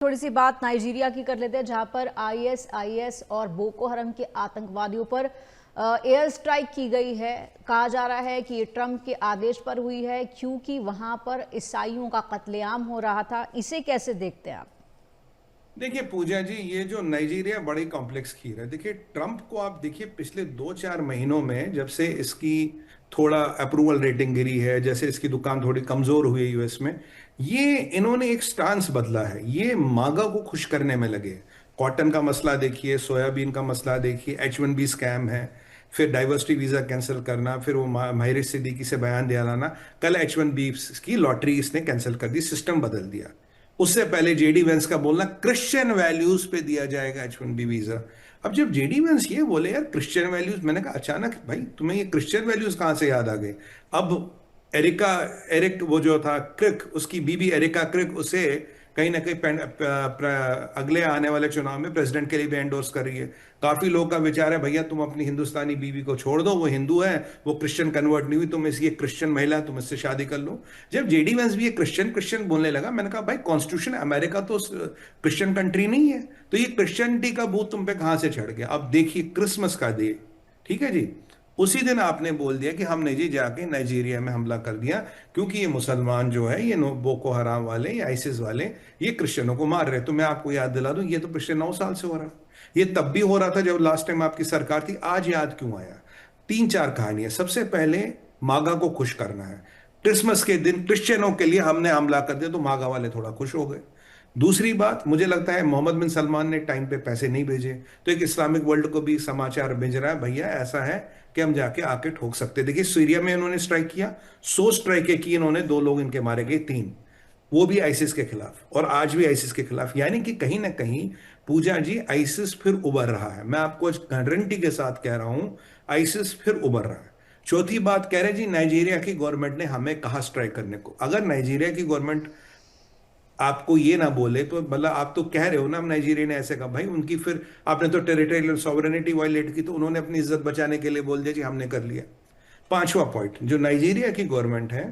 थोड़ी सी बात नाइजीरिया की कर लेते हैं, जहां पर आईएसआईएस और बोको हरम के आतंकवादियों पर एयर स्ट्राइक की गई है। कहा जा रहा है कि ये ट्रंप के आदेश पर हुई है, क्योंकि वहां पर ईसाइयों का कत्लेआम हो रहा था। इसे कैसे देखते हैं आप? देखिए पूजा जी, ये जो नाइजीरिया बड़ी कॉम्प्लेक्स खीर है। देखिए ट्रंप को आप देखिए पिछले 2-4 महीनों में जब से इसकी थोड़ा अप्रूवल रेटिंग गिरी है, जैसे इसकी दुकान थोड़ी कमजोर हुई है यूएस में, ये इन्होंने एक स्टांस बदला है। ये मागा को खुश करने में लगे। कॉटन का मसला देखिए, सोयाबीन का मसला देखिए, H1B स्कैम है, फिर डाइवर्सिटी वीजा कैंसिल करना, फिर वो माहिर सिद्दीकी से बयान दिलाना। कल H1B की लॉटरी इसने कैंसिल कर दी, सिस्टम बदल दिया। उससे पहले जेडी वेंस का बोलना क्रिश्चियन वैल्यूज पे दिया जाएगा H1B वीजा। अब जब जेडी वेंस ये बोले यार क्रिश्चियन वैल्यूज, मैंने कहा अचानक भाई तुम्हें ये क्रिश्चियन वैल्यूज कहां से याद आ गए? अब एरिका एरिक वो जो था क्रिक, उसकी बीबी एरिका क्रिक उसे कहीं ना कहीं अगले आने वाले चुनाव में प्रेसिडेंट के लिए भी एंडोर्स कर रही है। काफी लोग का विचार है भैया तुम अपनी हिंदुस्तानी बीवी को छोड़ दो, वो हिंदू है, वो क्रिश्चियन कन्वर्ट नहीं हुई, तुम इसकी क्रिश्चियन महिला है, तुम इससे शादी कर लो। जब जेडी वेंस भी ये क्रिश्चियन क्रिश्चियन बोलने लगा, मैंने कहा भाई कॉन्स्टिट्यूशन अमेरिका तो क्रिश्चियन कंट्री नहीं है, तो ये क्रिश्चियनिटी का भूत तुम पे कहां से चढ़ गया? अब देखिए क्रिसमस का डे, ठीक है जी, उसी दिन आपने बोल दिया कि हमने जी जाके नाइजीरिया में हमला कर दिया, क्योंकि ये मुसलमान जो है, ये बोको हराम वाले या आइसिस वाले, ये क्रिश्चियनों को मार रहे। तो मैं आपको याद दिला दूं, ये तो पिछले 9 साल से हो रहा है। ये तब भी हो रहा था जब लास्ट टाइम आपकी सरकार थी। आज याद क्यों आया? 3-4 कहानियां। सबसे पहले मागा को खुश करना है। क्रिसमस के दिन क्रिश्चियनों के लिए हमने हमला कर दिया तो मागा वाले थोड़ा खुश हो गए। दूसरी बात, मुझे लगता है मोहम्मद बिन सलमान ने टाइम पे पैसे नहीं भेजे, तो एक इस्लामिक वर्ल्ड को भी समाचार भेज रहा है भैया ऐसा है कि हम जाके आके ठोक सकते। देखिए सीरिया में इन्होंने स्ट्राइक किया, 100 स्ट्राइकें की इन्होंने, 2 लोग इनके मारे गए, 3, वो भी आइसिस के खिलाफ, और आज भी आइसिस के खिलाफ। यानी कि कहीं ना कहीं पूजा जी आइसिस फिर उभर रहा है। मैं आपको आज गारंटी के साथ कह रहा हूं, आइसिस फिर उभर रहा है। चौथी बात कह रहे जी नाइजीरिया की गवर्नमेंट ने हमें कहा स्ट्राइक करने को। अगर नाइजीरिया की गवर्नमेंट आपको ये ना बोले तो मतलब आप तो कह रहे हो ना हम नाइजीरिया ने ऐसे कहा, भाई उनकी फिर आपने तो टेरिटोरियल सॉवरेनिटी वायलेट की, तो उन्होंने अपनी इज्जत बचाने के लिए बोल दिया जी हमने कर लिया। पांचवा पॉइंट, जो नाइजीरिया की गवर्नमेंट है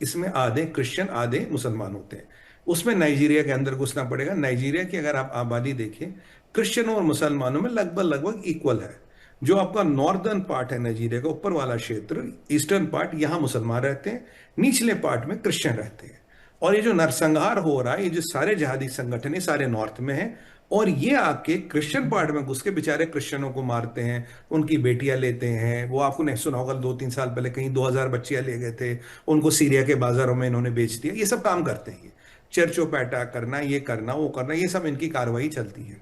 इसमें आधे क्रिश्चियन आधे मुसलमान होते हैं, उसमें नाइजीरिया के अंदर घुसना पड़ेगा। नाइजीरिया की अगर आप आबादी देखें, क्रिश्चियनों और मुसलमानों में लगभग लगभग इक्वल है। जो आपका नॉर्दर्न पार्ट है नाइजीरिया का, ऊपर वाला क्षेत्र, ईस्टर्न पार्ट, यहां मुसलमान रहते हैं, निचले पार्ट में क्रिश्चियन रहते हैं। और ये जो नरसंहार हो रहा है, ये जो सारे जिहादी संगठन है सारे नॉर्थ में है, और ये आके क्रिश्चियन पार्ट में घुस के बेचारे क्रिश्चियनों को मारते हैं, उनकी बेटियां लेते हैं। वो आपको नहीं सुना होगा, 2-3 साल पहले कहीं 2000 बच्चियां ले गए थे, उनको सीरिया के बाजारों में इन्होंने बेच दिया। ये सब काम करते हैं, ये चर्चों पे अटैक करना, ये करना वो करना, ये सब इनकी कार्रवाई चलती है।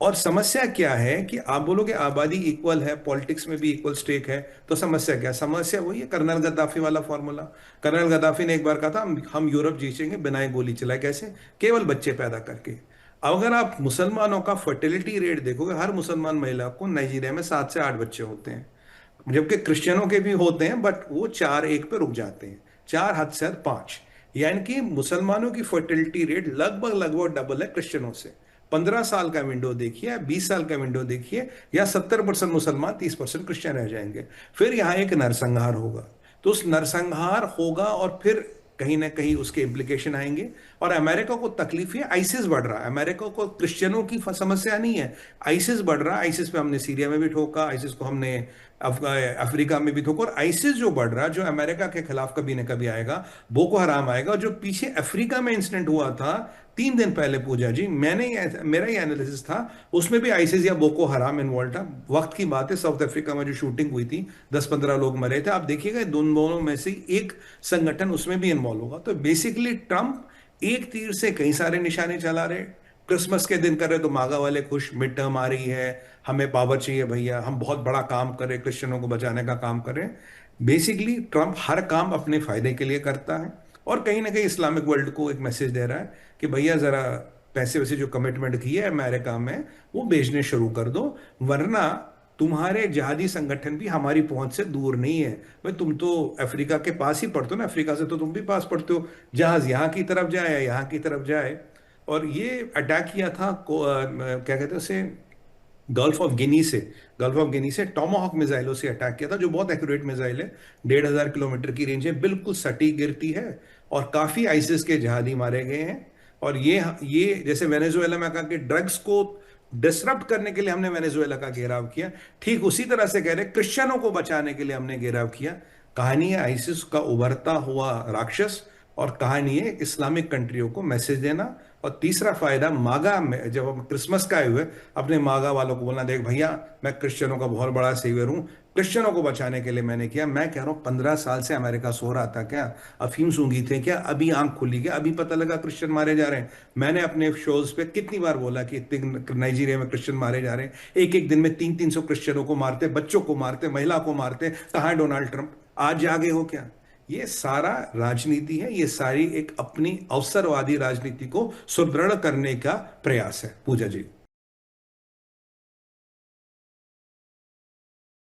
और समस्या क्या है कि आप बोलोगे आबादी इक्वल है, पॉलिटिक्स में भी इक्वल स्टेक है, तो समस्या क्या? समस्या वही है कर्नल गद्दाफी वाला फॉर्मूला। कर्नल गद्दाफी ने एक बार कहा था हम यूरोप जीतेंगे बिना गोली चलाए। कैसे? केवल बच्चे पैदा करके। अब अगर आप मुसलमानों का फर्टिलिटी रेट देखोगे, हर मुसलमान महिला को नाइजीरिया में 7 से 8 बच्चे होते हैं, जबकि क्रिश्चियनों के भी होते हैं, बट वो 4-1 पे रुक जाते हैं, 4 हद से 5। यानी कि मुसलमानों की फर्टिलिटी रेट लगभग लगभग डबल है क्रिश्चियनों से। 15 साल का विंडो देखिए, 20 साल का विंडो देखिए, या 70% मुसलमान 30% क्रिश्चियन रह जाएंगे। फिर यहां एक नरसंहार होगा, तो उस नरसंहार होगा और फिर कहीं ना कहीं उसके इम्प्लीकेशन आएंगे। और अमेरिका को तकलीफ है, आइसिस बढ़ रहा है। अमेरिका को क्रिश्चियनों की समस्या नहीं है, आइसिस बढ़ रहा है। आइसिस पे हमने सीरिया में भी ठोका, आइसिस को हमने अफ्रीका में भी ठोका, और आइसिस जो बढ़ रहा है, जो अमेरिका के खिलाफ कभी ना कभी आएगा, बोको हराम आएगा। और जो पीछे अफ्रीका में इंसिडेंट हुआ था 3 दिन पहले पूजा जी, मेरा ही एनालिसिस था, उसमें भी आइसिस या बोको हराम इन्वॉल्व था। वक्त की बात है, साउथ अफ्रीका में जो शूटिंग हुई थी, 10-15 लोग मरे थे। आप देखिएगा दोनों में से एक संगठन उसमें भी इन्वॉल्व होगा। तो बेसिकली ट्रंप एक तीर से कई सारे निशाने चला रहे। क्रिसमस के दिन कर रहे तो मागा वाले खुश, मिड टर्म आ रही है, हमें पावर चाहिए भैया, हम बहुत बड़ा काम कर रहे, क्रिश्चियनों को बचाने का काम कर रहे हैं। बेसिकली ट्रंप हर काम अपने फायदे के लिए करता है, और कहीं ना कहीं इस्लामिक वर्ल्ड को एक मैसेज दे रहा है कि भैया जरा पैसे वैसे जो कमिटमेंट की है अमेरिका में, वो भेजने शुरू कर दो, वरना तुम्हारे जिहादी संगठन भी हमारी पहुंच से दूर नहीं है। भाई तुम तो अफ्रीका के पास ही पढ़ते हो ना, अफ्रीका से तो तुम भी पास पढ़ते हो, जहाज यहाँ की तरफ जाए या यहाँ की तरफ जाए। और ये अटैक किया था क्या कहते हैं उसे, गल्फ ऑफ गिनी से, गल्फ ऑफ गिनी से टॉमाहॉक मिसाइलों से अटैक किया था, जो बहुत एक्यूरेट मिसाइल है, 1,500 किलोमीटर की रेंज है, बिल्कुल सटीक गिरती है, और काफी आइसिस के जहादी मारे गए हैं। और ये जैसे वेनेजुएला में कहा कि ड्रग्स को डिसरप्ट करने के लिए हमने वेनेजुएला का घेराव किया, ठीक उसी तरह से कह रहे क्रिश्चियनों को बचाने के लिए हमने घेराव किया। कहानी है आईसिस का उभरता हुआ राक्षस, और कहानी है इस्लामिक कंट्रियों को मैसेज देना। और तीसरा फायदा मागा में, जब हम क्रिसमस का आए हुए, अपने मागा वालों को बोलना, देख भैया मैं क्रिश्चियनों का बहुत बड़ा सेवियर हूं, क्रिश्चियनों को बचाने के लिए मैंने किया। मैं कह रहा हूं 15 साल से अमेरिका सो रहा था क्या, अफीम सूंघी थे क्या, अभी आंख खुली क्या, अभी पता लगा क्रिश्चियन मारे जा रहे हैं। मैंने अपने शोज पे कितनी बार बोला कि इतने नाइजीरिया में क्रिश्चियन मारे जा रहे हैं, एक एक दिन में 300-300 क्रिश्चियनों को मारते, बच्चों को मारते, महिला को मारते। कहाँ है डोनाल्ड ट्रंप, आज जागे हो क्या? ये सारा राजनीति है, ये सारी एक अपनी अवसरवादी राजनीति को सुदृढ़ करने का प्रयास है पूजा जी।